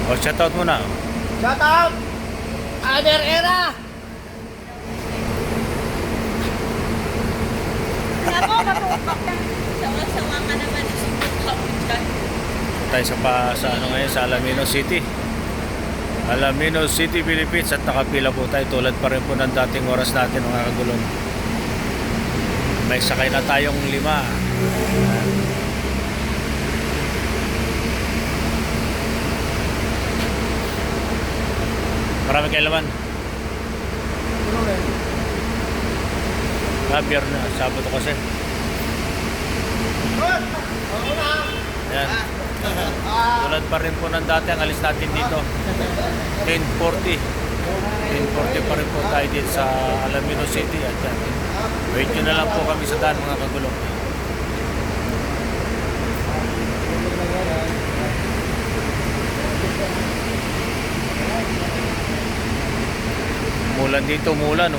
O, shoutout muna. Shout out! Other era! Ako, matutok na. Sawa-sawa ka naman. Isubukan mo dyan. Tayo sa ano ngayon, sa Alaminos City. Alaminos City, Philippines. At nakapila po tayo. Tulad pa rin po ng dating oras natin, mga kagulong. May sakay na tayong 5. Marami kayo laman. Biyernes na, Sabado kasi. Ayan. Tulad pa rin po ng dati, ang alis natin dito 10:40 pa rin po tayo dito sa Alaminos City. At yan, wait nyo na lang po kami sa daan, mga kagulong. Umulan dito, umulan.